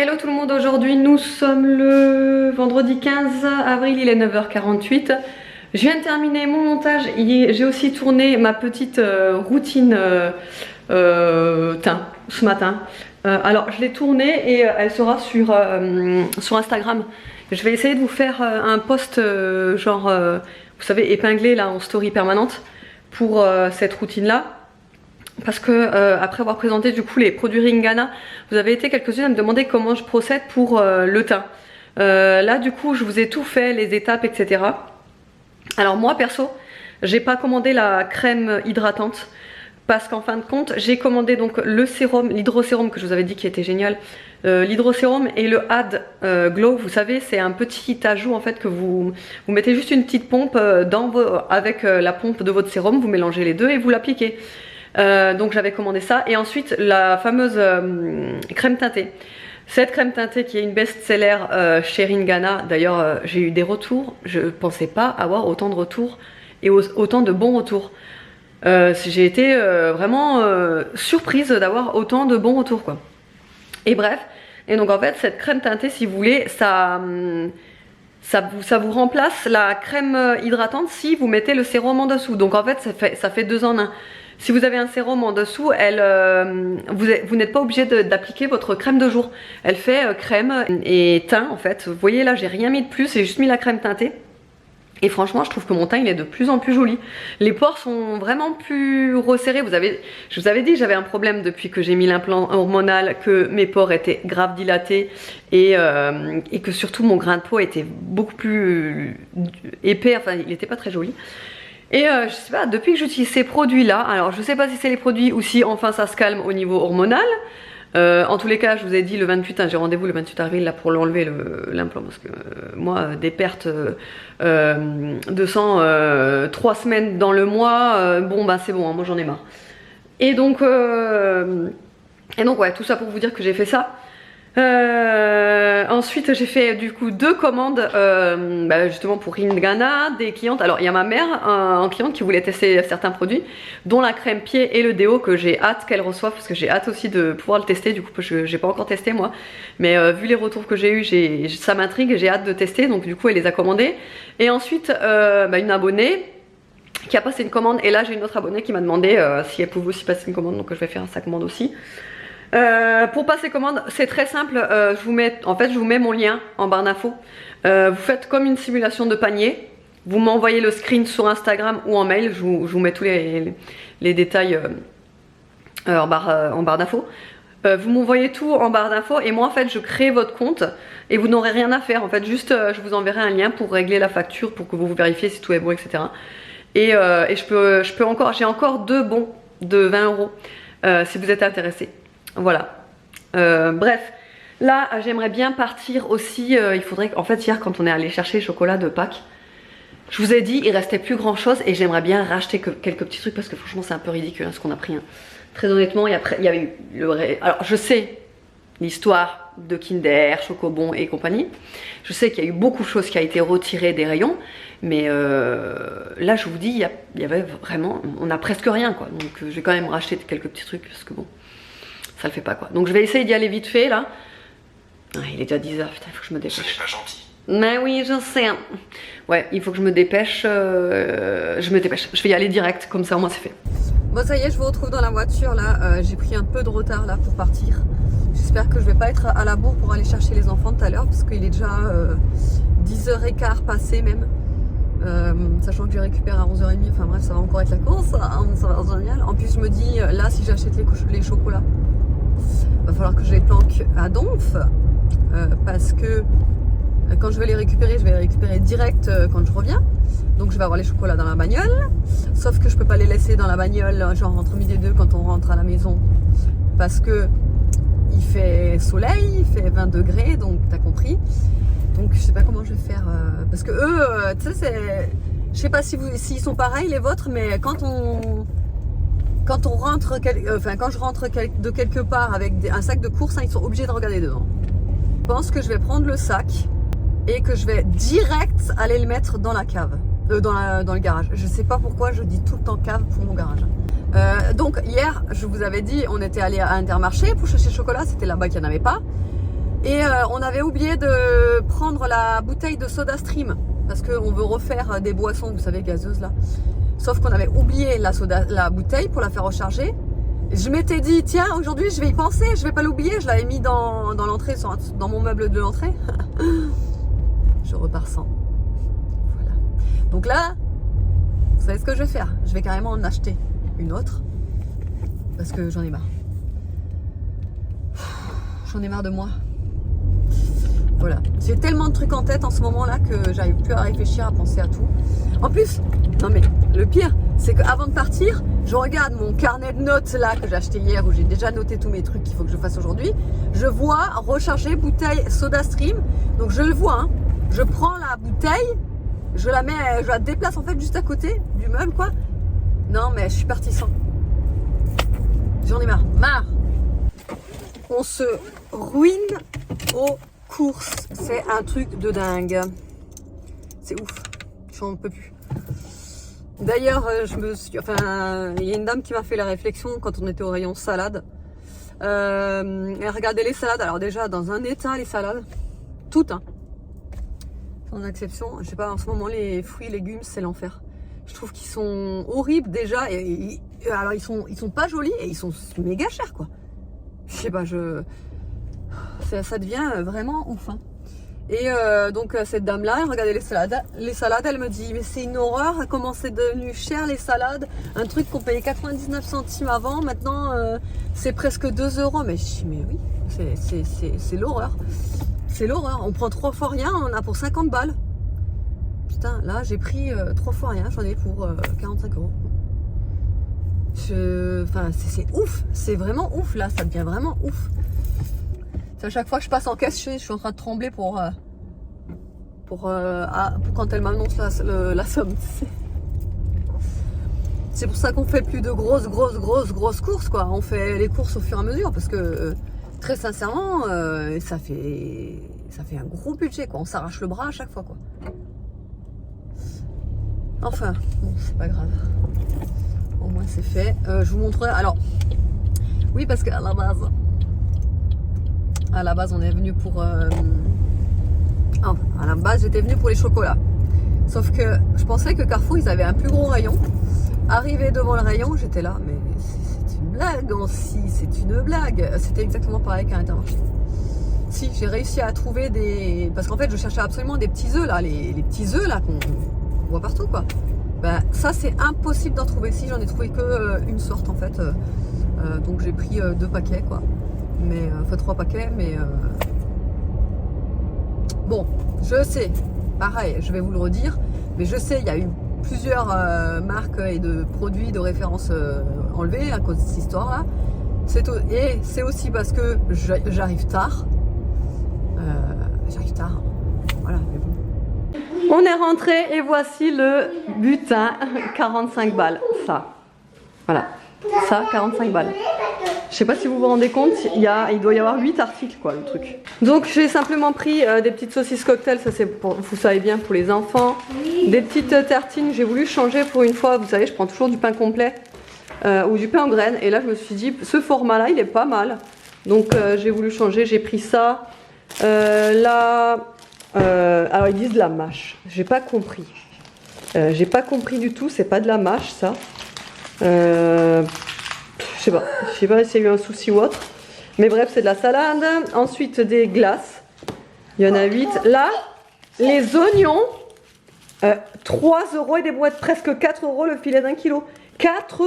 Hello tout le monde, aujourd'hui nous sommes le vendredi 15 avril, il est 9h48. Je viens de terminer mon montage, j'ai aussi tourné ma petite routine teint ce matin. Alors je l'ai tournée et elle sera sur Instagram. Je vais essayer de vous faire un post vous savez, épinglé là en story permanente pour cette routine là. Parce que après avoir présenté du coup les produits Ringana, vous avez été quelques-unes à me demander comment je procède pour le teint. Là du coup je vous ai tout fait, les étapes, etc. Alors moi perso, j'ai pas commandé la crème hydratante parce qu'en fin de compte j'ai commandé donc le sérum, l'hydrosérum que je vous avais dit qui était génial. L'hydrosérum et le Add Glow, vous savez, c'est un petit ajout en fait que vous mettez juste une petite pompe avec la pompe de votre sérum, vous mélangez les deux et vous l'appliquez. Donc j'avais commandé ça et ensuite la fameuse crème teintée. Cette crème teintée qui est une best-seller chez Ringana, d'ailleurs j'ai eu des retours, je pensais pas avoir autant de retours et autant de bons retours. J'ai été vraiment surprise d'avoir autant de bons retours quoi. Et bref, et donc en fait cette crème teintée, si vous voulez, ça vous remplace la crème hydratante si vous mettez le sérum en dessous. Donc en fait ça fait deux en un. Si vous avez un sérum en dessous, vous n'êtes pas obligé d'appliquer votre crème de jour. Elle fait crème et teint en fait. Vous voyez là, j'ai rien mis de plus, j'ai juste mis la crème teintée. Et franchement, je trouve que mon teint il est de plus en plus joli. Les pores sont vraiment plus resserrés. Je vous avais dit, j'avais un problème depuis que j'ai mis l'implant hormonal, que mes pores étaient grave dilatés et que surtout mon grain de peau était beaucoup plus épais. Enfin, il n'était pas très joli. Et je sais pas, depuis que j'utilise ces produits là, alors je sais pas si c'est les produits ou si enfin ça se calme au niveau hormonal. En tous les cas, je vous ai dit le 28, j'ai rendez-vous le 28 avril là pour l'enlever l'implant parce que moi des pertes de sang 3 semaines dans le mois, bon bah c'est bon, hein, moi j'en ai marre. Et donc ouais, tout ça pour vous dire que j'ai fait ça. Ensuite j'ai fait du coup 2 commandes justement pour Ringana, des clientes. Alors il y a ma mère en cliente qui voulait tester certains produits dont la crème pied et le déo que j'ai hâte qu'elle reçoive parce que j'ai hâte aussi de pouvoir le tester. Du coup j'ai pas encore testé moi, mais vu les retours que j'ai eu, ça m'intrigue et j'ai hâte de tester. Donc du coup elle les a commandés. Et ensuite une abonnée qui a passé une commande et là j'ai une autre abonnée qui m'a demandé si elle pouvait aussi passer une commande, donc je vais faire sa commande aussi. Pour passer commande, c'est très simple, je vous mets mon lien en barre d'infos. Vous faites comme une simulation de panier, vous m'envoyez le screen sur Instagram ou en mail, je vous mets tous les détails en barre d'infos. Vous m'envoyez tout en barre d'infos et moi en fait je crée votre compte et vous n'aurez rien à faire en fait, juste je vous enverrai un lien pour régler la facture, pour que vous vérifiez si tout est bon, etc. Et j'ai encore 2 bons de 20 € si vous êtes intéressé. Voilà. Bref, là j'aimerais bien partir aussi. Il faudrait en fait hier quand on est allé chercher le chocolat de Pâques, je vous ai dit il restait plus grand chose et j'aimerais bien racheter quelques petits trucs parce que franchement c'est un peu ridicule hein, ce qu'on a pris. Hein. Très honnêtement, il y avait eu alors je sais l'histoire de Kinder, Chocobon et compagnie. Je sais qu'il y a eu beaucoup de choses qui a été retirées des rayons, mais là je vous dis il y avait vraiment, on a presque rien quoi. Donc je vais quand même racheter quelques petits trucs parce que bon. Ça le fait pas quoi. Donc je vais essayer d'y aller vite fait là. Ah, il est déjà 10h, putain, il faut que je me dépêche. Ce n'est pas gentil. Mais oui, je sais. Ouais, il faut que je me dépêche. Je me dépêche. Je vais y aller direct, comme ça au moins c'est fait. Bon, ça y est, je vous retrouve dans la voiture là. J'ai pris un peu de retard là pour partir. J'espère que je vais pas être à la bourre pour aller chercher les enfants tout à l'heure parce qu'il est déjà 10h15 passé même. Sachant que je récupère à 11h30, enfin bref ça va encore être la course, hein, ça va être génial. En plus je me dis là si j'achète les chocolats, va falloir que je les planque à Donf parce que quand je vais les récupérer direct quand je reviens. Donc je vais avoir les chocolats dans la bagnole, sauf que je peux pas les laisser dans la bagnole genre entre midi et 2 quand on rentre à la maison parce que il fait soleil, il fait 20 degrés, donc t'as compris. Donc je sais pas comment je vais faire parce que eux, tu sais, je sais pas s'ils sont pareils les vôtres, mais quand on rentre, quand je rentre de quelque part avec un sac de course, hein, ils sont obligés de regarder devant. Je pense que je vais prendre le sac et que je vais direct aller le mettre dans la cave, dans le garage. Je sais pas pourquoi je dis tout le temps cave pour mon garage. Donc hier, je vous avais dit, on était allé à Intermarché pour chercher le chocolat, c'était là-bas qu'il n'y en avait pas. Et on avait oublié de prendre la bouteille de SodaStream parce qu'on veut refaire des boissons, vous savez, gazeuses là. Sauf qu'on avait oublié la bouteille pour la faire recharger. Je m'étais dit, tiens, aujourd'hui je vais y penser, je vais pas l'oublier. Je l'avais mis dans l'entrée, dans mon meuble de l'entrée. Je repars sans. Voilà. Donc là, vous savez ce que je vais faire? Je vais carrément en acheter une autre. Parce que j'en ai marre. J'en ai marre de moi. Voilà. J'ai tellement de trucs en tête en ce moment là que j'arrive plus à réfléchir, à penser à tout. En plus, non mais le pire, c'est qu'avant de partir, je regarde mon carnet de notes là que j'ai acheté hier où j'ai déjà noté tous mes trucs qu'il faut que je fasse aujourd'hui. Je vois recharger bouteille SodaStream. Donc je le vois, hein. Je prends la bouteille, je la déplace en fait juste à côté du meuble quoi. Non mais je suis partie sans. J'en ai marre. On se ruine aux courses. C'est un truc de dingue. C'est ouf. J'en peux plus. D'ailleurs, il y a une dame qui m'a fait la réflexion quand on était au rayon salade. Elle regardait les salades. Alors déjà, dans un état, les salades. Toutes, hein. Sans exception. Je sais pas, en ce moment, les fruits et légumes, c'est l'enfer. Je trouve qu'ils sont horribles déjà. Alors, ils sont pas jolis et ils sont méga chers, quoi. Je sais pas, ça devient vraiment ouf, hein. Et donc cette dame-là, elle regardait les salades, elle me dit mais c'est une horreur, comment c'est devenu cher les salades, un truc qu'on payait 99 centimes avant, maintenant c'est presque 2 €. Mais je dis mais oui, c'est l'horreur. C'est l'horreur, on prend 3 fois rien, on en a pour 50 balles. Putain, là j'ai pris 3 fois rien, j'en ai pour 45 €. Enfin c'est ouf, c'est vraiment ouf là, ça devient vraiment ouf. À chaque fois que je passe en caisse, je suis en train de trembler pour quand elle m'annonce la somme. C'est pour ça qu'on fait plus de grosses courses, quoi. On fait les courses au fur et à mesure parce que très sincèrement, ça fait un gros budget, quoi. On s'arrache le bras à chaque fois, quoi. Enfin, bon, c'est pas grave. Au moins c'est fait. Je vous montrerai. Alors, oui, parce qu'à la base, on est venu pour. À la base, j'étais venue pour les chocolats. Sauf que je pensais que Carrefour, ils avaient un plus gros rayon. Arrivé devant le rayon, j'étais là, mais c'est une blague, si, c'est une blague. C'était exactement pareil qu'à Intermarché. Si, j'ai réussi à trouver des. Parce qu'en fait, je cherchais absolument des petits œufs, là, les petits œufs, là, qu'on voit partout, quoi. Ben, ça, c'est impossible d'en trouver. Si, j'en ai trouvé que une sorte, en fait. Donc, j'ai pris 2 paquets, quoi. Mais enfin 3 paquets, mais bon, je sais, pareil, je vais vous le redire, mais je sais, il y a eu plusieurs marques et de produits de référence enlevés à cause de cette histoire-là. Et c'est aussi parce que j'arrive tard. Voilà, mais bon. On est rentré et voici le butin, 45 balles, ça. Voilà, ça, 45 balles. Je sais pas si vous vous rendez compte, il doit y avoir 8 articles, quoi, le truc. Donc j'ai simplement pris des petites saucisses cocktail, ça c'est pour, vous savez bien, pour les enfants. Des petites tartines, j'ai voulu changer pour une fois, vous savez, je prends toujours du pain complet ou du pain aux graines. Et là je me suis dit, ce format là, il est pas mal. Donc j'ai voulu changer, j'ai pris ça. Alors ils disent de la mâche, j'ai pas compris. J'ai pas compris du tout, c'est pas de la mâche ça. Je sais pas s'il y a eu un souci ou autre. Mais bref, c'est de la salade. Ensuite, des glaces. Il y en a 8. Là, les oignons, 3 € et des boîtes, presque 4 € le filet d'1 kilo. 4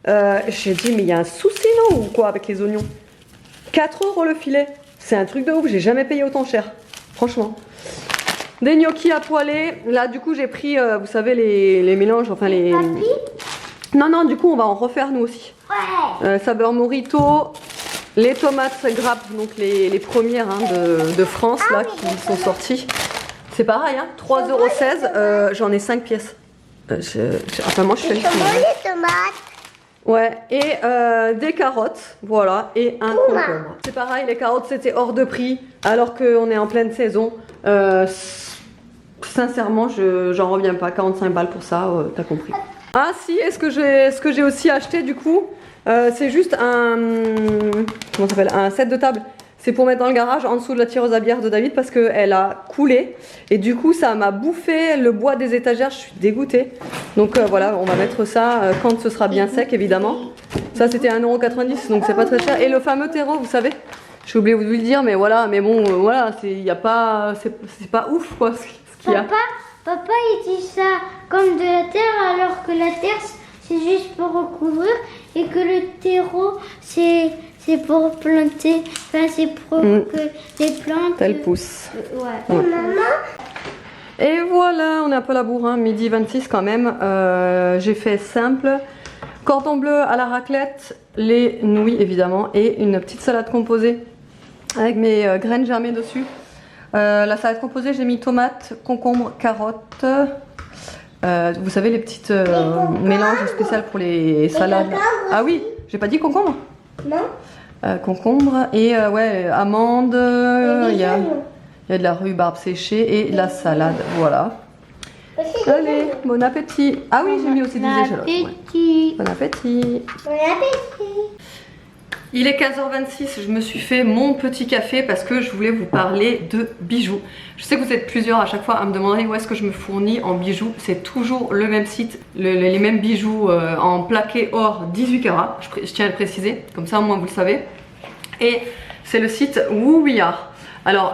€. J'ai dit, mais il y a un souci, non, ou quoi, avec les oignons? 4 € le filet. C'est un truc de ouf, j'ai jamais payé autant cher. Franchement. Des gnocchis à poêler. Là, du coup, j'ai pris, vous savez, les mélanges, enfin les... Non, du coup, on va en refaire nous aussi. Ouais. Saveur Morito, les tomates grappes, donc les premières hein, de France là qui sont sorties. C'est pareil, hein, 3,16 €, j'en ai 5 pièces. Enfin, moi je fais les tomates. Ouais, et des carottes, voilà, et un concombre. C'est pareil, les carottes c'était hors de prix, alors qu'on est en pleine saison. Sincèrement, j'en reviens pas, 45 balles pour ça, t'as compris. Ah si, ce que j'ai aussi acheté du coup, c'est juste un, comment ça s'appelle, un set de table. C'est pour mettre dans le garage en dessous de la tireuse à bière de David parce qu'elle a coulé. Et du coup, ça m'a bouffé le bois des étagères. Je suis dégoûtée. Donc voilà, on va mettre ça quand ce sera bien sec, évidemment. Ça, c'était 1,90 €, donc c'est pas très cher. Et le fameux terreau, vous savez, j'ai oublié de vous le dire, mais voilà. Mais bon, voilà, y a pas, c'est pas ouf, quoi, ce qu'il y a. Papa, il dit ça comme de la terre, alors que la terre, c'est juste pour recouvrir. Et que le terreau, c'est pour planter, enfin c'est pour que les plantes... Elles poussent. Ouais. Maman. Et voilà, on est un peu à la bourre, hein, midi 26 quand même. J'ai fait simple. Cordon bleu à la raclette, les nouilles évidemment, et une petite salade composée avec mes graines germées dessus. La salade composée, j'ai mis tomates, concombres, carottes. Vous savez, les petites mélanges spéciaux pour les salades. Ah oui, j'ai pas dit concombre? Non. Concombre et ouais, amandes. Il y a de la rhubarbe séchée et la salade. Voilà. Allez, bon appétit. Ah oui, j'ai mis aussi des échalotes. Ouais. Bon appétit. Bon appétit. Il est 15h26, je me suis fait mon petit café parce que je voulais vous parler de bijoux. Je sais que vous êtes plusieurs à chaque fois à me demander où est-ce que je me fournis en bijoux. C'est toujours le même site, les mêmes bijoux en plaqué or 18 carats, je tiens à le préciser, comme ça au moins vous le savez. Et c'est le site Woo We Are. Alors,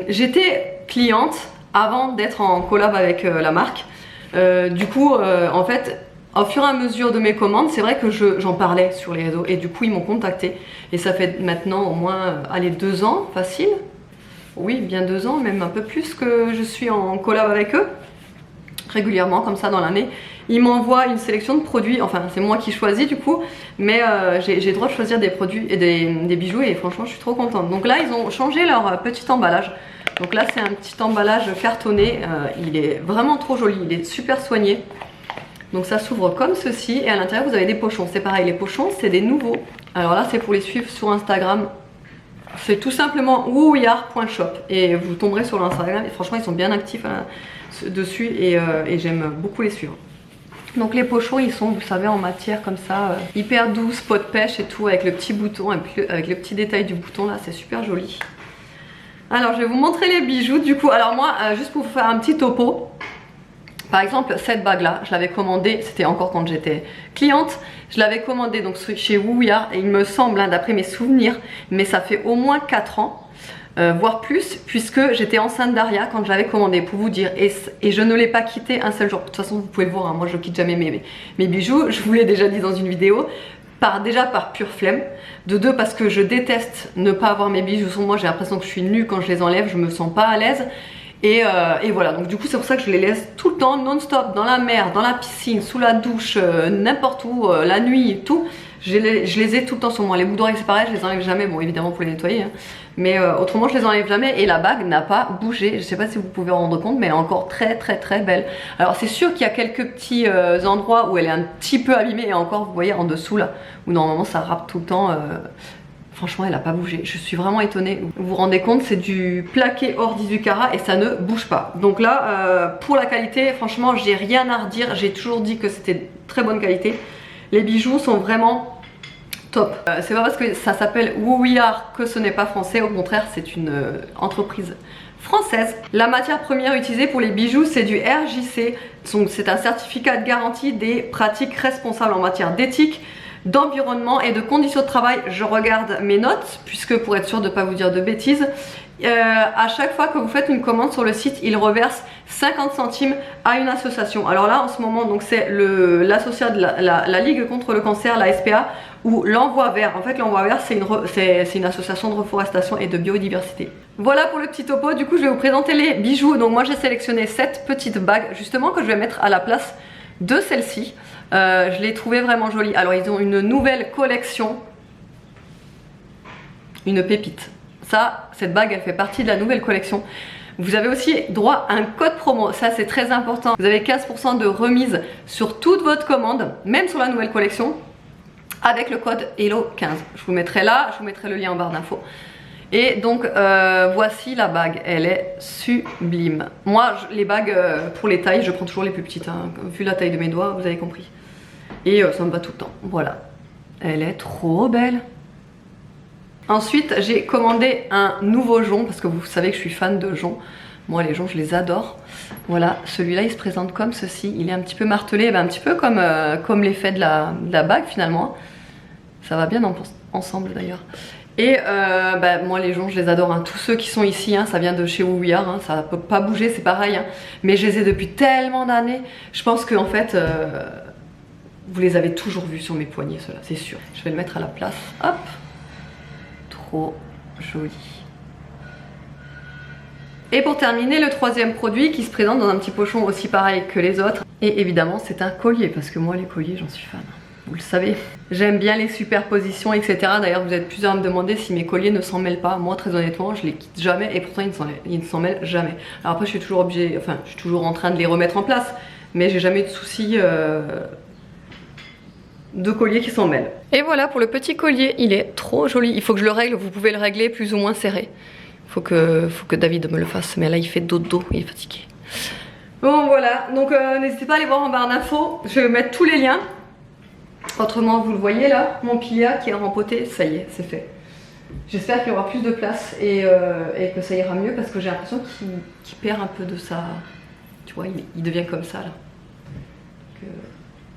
j'étais cliente avant d'être en collab avec la marque. Du coup, en fait, au fur et à mesure de mes commandes, c'est vrai que j'en parlais sur les réseaux et du coup ils m'ont contacté. Et ça fait maintenant au moins, allez, 2 ans, facile. Oui, bien 2 ans, même un peu plus que je suis en collab avec eux. Régulièrement, comme ça dans l'année. Ils m'envoient une sélection de produits, enfin c'est moi qui choisis du coup, mais j'ai le droit de choisir des produits et des bijoux et franchement je suis trop contente. Donc là ils ont changé leur petit emballage. Donc là c'est un petit emballage cartonné, il est vraiment trop joli, il est super soigné. Donc ça s'ouvre comme ceci et à l'intérieur vous avez des pochons. C'est pareil, les pochons c'est des nouveaux. Alors là c'est pour les suivre sur Instagram. C'est tout simplement wooyard.shop et vous tomberez sur l'Instagram et franchement ils sont bien actifs dessus et j'aime beaucoup les suivre. Donc les pochons ils sont, vous savez, en matière comme ça, hyper douce, peau de pêche et tout, avec le petit bouton, avec le petit détail du bouton là, c'est super joli. Alors je vais vous montrer les bijoux du coup. Alors moi, juste pour vous faire un petit topo, par exemple cette bague là, je l'avais commandée, c'était encore quand j'étais cliente, je l'avais commandée donc chez Woo We Are et il me semble, hein, d'après mes souvenirs, mais ça fait au moins 4 ans. Voire plus, puisque j'étais enceinte d'Aria quand je l'avais commandé, pour vous dire, et je ne l'ai pas quitté un seul jour. De toute façon vous pouvez le voir, hein, moi je quitte jamais mes bijoux, je vous l'ai déjà dit dans une vidéo, déjà par pure flemme, de deux parce que je déteste ne pas avoir mes bijoux sur moi, j'ai l'impression que je suis nue quand je les enlève, je me sens pas à l'aise. Et voilà, donc du coup c'est pour ça que je les laisse tout le temps non-stop, dans la mer, dans la piscine, sous la douche, n'importe où, la nuit, tout. Je les ai tout le temps sur moi. Les boucles d'oreilles c'est pareil, je les enlève jamais, bon évidemment pour les nettoyer, hein. Mais autrement je les enlève jamais et la bague n'a pas bougé. Je sais pas si vous pouvez vous rendre compte, mais elle est encore très très très belle. Alors c'est sûr qu'il y a quelques petits endroits où elle est un petit peu abîmée et encore vous voyez en dessous là, où normalement ça râpe tout le temps. Franchement elle n'a pas bougé, je suis vraiment étonnée. Vous vous rendez compte, c'est du plaqué or 18 carats et ça ne bouge pas. Donc là pour la qualité, franchement j'ai rien à redire. J'ai toujours dit que c'était de très bonne qualité. Les bijoux sont vraiment top. C'est pas parce que ça s'appelle Woo We Are que ce n'est pas français, au contraire c'est une entreprise française. La matière première utilisée pour les bijoux c'est du RJC, donc c'est un certificat de garantie des pratiques responsables en matière d'éthique, d'environnement et de conditions de travail. Je regarde mes notes puisque pour être sûr de ne pas vous dire de bêtises, à chaque fois que vous faites une commande sur le site, ils reversent 50 centimes à une association. Alors là en ce moment donc c'est l'association de la Ligue contre le cancer, la SPA, ou l'Envoi Vert. En fait l'Envoi Vert c'est une association de reforestation et de biodiversité. Voilà pour le petit topo. Du coup je vais vous présenter les bijoux. Donc moi j'ai sélectionné 7 petites bagues justement que je vais mettre à la place de celle-ci. Je l'ai trouvé vraiment jolie. Alors ils ont une nouvelle collection, une pépite. Ça, cette bague elle fait partie de la nouvelle collection. Vous avez aussi droit à un code promo, ça c'est très important. Vous avez 15% de remise sur toute votre commande, même sur la nouvelle collection, avec le code HELLO15. Je vous mettrai là, je vous mettrai le lien en barre d'infos. Et donc voici la bague, elle est sublime. Moi les bagues pour les tailles, je prends toujours les plus petites, hein. Vu la taille de mes doigts, vous avez compris. Et ça me va tout le temps, voilà. Elle est trop belle. Ensuite, j'ai commandé un nouveau jonc parce que vous savez que je suis fan de joncs. Moi, les joncs, je les adore. Voilà, celui-là, il se présente comme ceci. Il est un petit peu martelé, un petit peu comme l'effet de la bague finalement. Ça va bien ensemble d'ailleurs. Et moi, les joncs, je les adore. Hein. Tous ceux qui sont ici, hein, ça vient de chez Ouillard. Hein. Ça ne peut pas bouger, c'est pareil. Hein. Mais je les ai depuis tellement d'années. Je pense qu'en fait, vous les avez toujours vus sur mes poignets, ceux-là, c'est sûr. Je vais le mettre à la place. Hop. Trop joli. Et pour terminer, le troisième produit qui se présente dans un petit pochon aussi pareil que les autres. Et évidemment, c'est un collier, parce que moi, les colliers, j'en suis fan. Vous le savez. J'aime bien les superpositions, etc. D'ailleurs, vous êtes plusieurs à me demander si mes colliers ne s'en mêlent pas. Moi, très honnêtement, je les quitte jamais et pourtant, ils ne s'en mêlent jamais. Alors après, je suis toujours obligée, enfin, je suis toujours en train de les remettre en place. Mais j'ai jamais eu de soucis de collier qui s'en mêlent. Et voilà pour le petit collier, il est trop joli. Il faut que je le règle, vous pouvez le régler plus ou moins serré. Faut que David me le fasse, mais là il fait dodo, il est fatigué. Bon voilà, donc n'hésitez pas à aller voir en barre d'infos, je vais mettre tous les liens. Autrement, vous le voyez là, mon pilier qui est rempoté, ça y est, c'est fait. J'espère qu'il y aura plus de place et que ça ira mieux parce que j'ai l'impression qu'il perd un peu de sa... Tu vois, il devient comme ça là.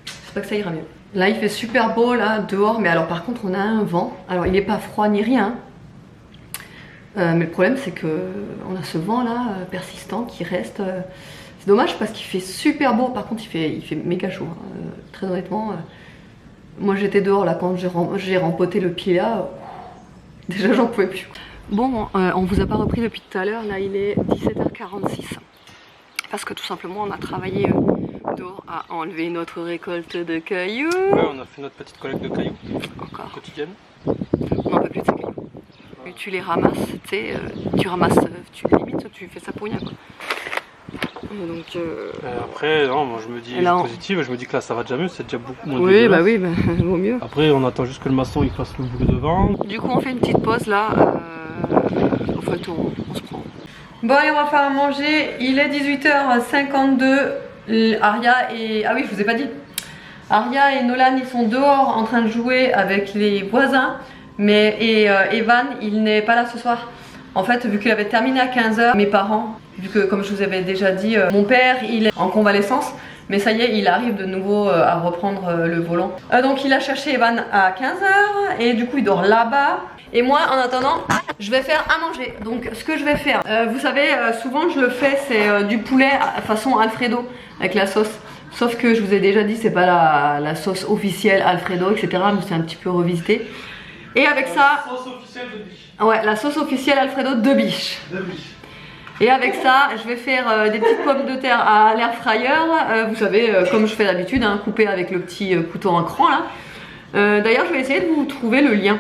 J'espère que ça ira mieux. Là il fait super beau là dehors, mais alors par contre on a un vent. Alors il n'est pas froid ni rien, mais le problème c'est que on a ce vent là persistant qui reste. C'est dommage parce qu'il fait super beau, par contre il fait méga chaud. Hein. Très honnêtement, moi j'étais dehors là quand j'ai rempoté le pied là, déjà j'en pouvais plus. Bon, on vous a pas repris depuis tout à l'heure, là il est 17h46. Parce que tout simplement on a travaillé dehors à enlever notre récolte de cailloux. Ouais, on a fait notre petite collecte de cailloux. Encore. Quotidienne. On n'en peut plus de ces cailloux. Ouais. Tu les ramasses, tu sais, tu ramasses, limite tu fais ça pour rien quoi. Donc, après, non, moi je me dis positive, je me dis que là ça va déjà mieux, c'est déjà beaucoup moins oui, bah oui, bah, vaut mieux. Après on attend juste que le maçon il fasse le boulot devant. Du coup on fait une petite pause là, en fait on se prend. Bon allez, on va faire à manger, il est 18h52, Aria et... Ah oui, je vous ai pas dit. Aria et Nolan, ils sont dehors en train de jouer avec les voisins, mais Evan, il n'est pas là ce soir. En fait, vu qu'il avait terminé à 15h, mes parents, vu que comme je vous avais déjà dit, mon père, il est en convalescence, mais ça y est, il arrive de nouveau à reprendre le volant. Donc il a cherché Evan à 15h et du coup il dort là-bas. Et moi en attendant je vais faire à manger. Donc ce que je vais faire, vous savez souvent je le fais, c'est du poulet façon Alfredo avec la sauce. Sauf que je vous ai déjà dit c'est pas la sauce officielle Alfredo etc, mais c'est un petit peu revisité. Et avec ça, sauce officielle de biche. Ouais, la sauce officielle Alfredo de biche. Et avec ça, je vais faire des petites pommes de terre à l'air fryer. Vous savez, comme je fais d'habitude, hein, coupé avec le petit couteau en cran là. D'ailleurs, je vais essayer de vous trouver le lien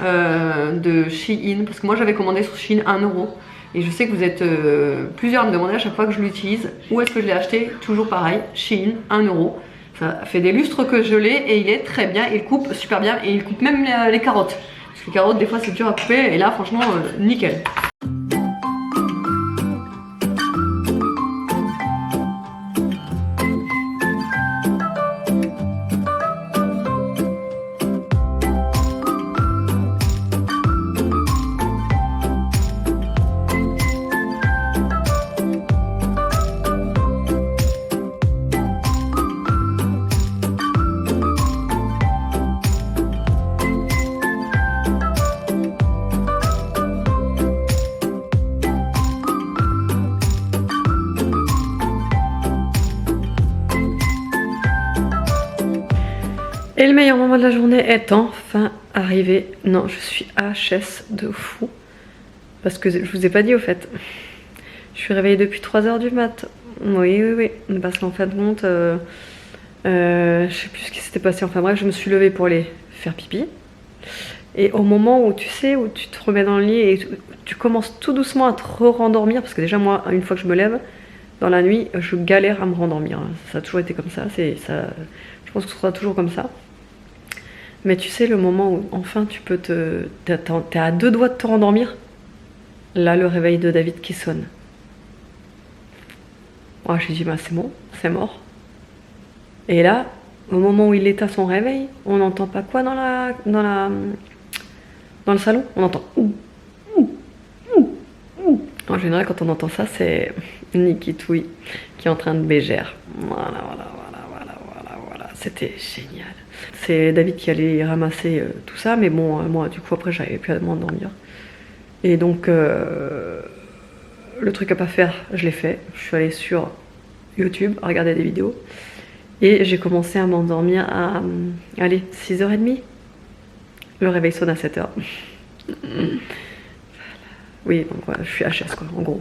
de Shein, parce que moi j'avais commandé sur Shein 1 €. Et je sais que vous êtes plusieurs à me demander à chaque fois que je l'utilise où est-ce que je l'ai acheté. Toujours pareil, Shein 1 €. Ça fait des lustres que je l'ai et il est très bien, il coupe super bien et il coupe même les carottes. Parce que les carottes des fois c'est dur à couper et là franchement nickel. Et le meilleur moment de la journée est enfin arrivé. Non, je suis HS de fou. Parce que je vous ai pas dit au fait. Je suis réveillée depuis 3 h du mat. Oui. Parce qu'en fin de compte, je sais plus ce qui s'était passé. Enfin bref, je me suis levée pour aller faire pipi. Et au moment où tu sais, où tu te remets dans le lit et tu commences tout doucement à te rendormir. Parce que déjà moi, une fois que je me lève, dans la nuit, je galère à me rendormir. Ça a toujours été comme ça. Je pense que ce sera toujours comme ça. Mais tu sais, le moment où enfin tu peux t'es à 2 doigts de te rendormir, là le réveil de David qui sonne. Oh, j'ai dit bah c'est bon, c'est mort. Et là, au moment où il éteint son réveil, on n'entend pas quoi dans dans le salon, on entend. En général, quand on entend ça, c'est Nikitouille qui est en train de bégère. Voilà. C'était génial. C'est David qui allait ramasser tout ça, mais bon, moi, du coup, après, j'arrivais plus à m'endormir. Et donc, le truc à pas faire, je l'ai fait. Je suis allée sur YouTube, à regarder des vidéos. Et j'ai commencé à m'endormir à, allez, 6h30. Le réveil sonne à 7h. Oui, donc voilà, je suis HS quoi, en gros.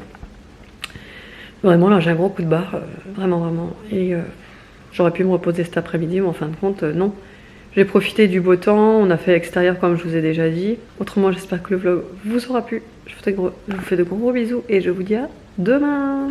Vraiment là, j'ai un gros coup de barre, vraiment. Et j'aurais pu me reposer cet après-midi, mais en fin de compte, non. J'ai profité du beau temps, on a fait l'extérieur comme je vous ai déjà dit. Autrement, j'espère que le vlog vous aura plu. Je vous fais de gros bisous et je vous dis à demain.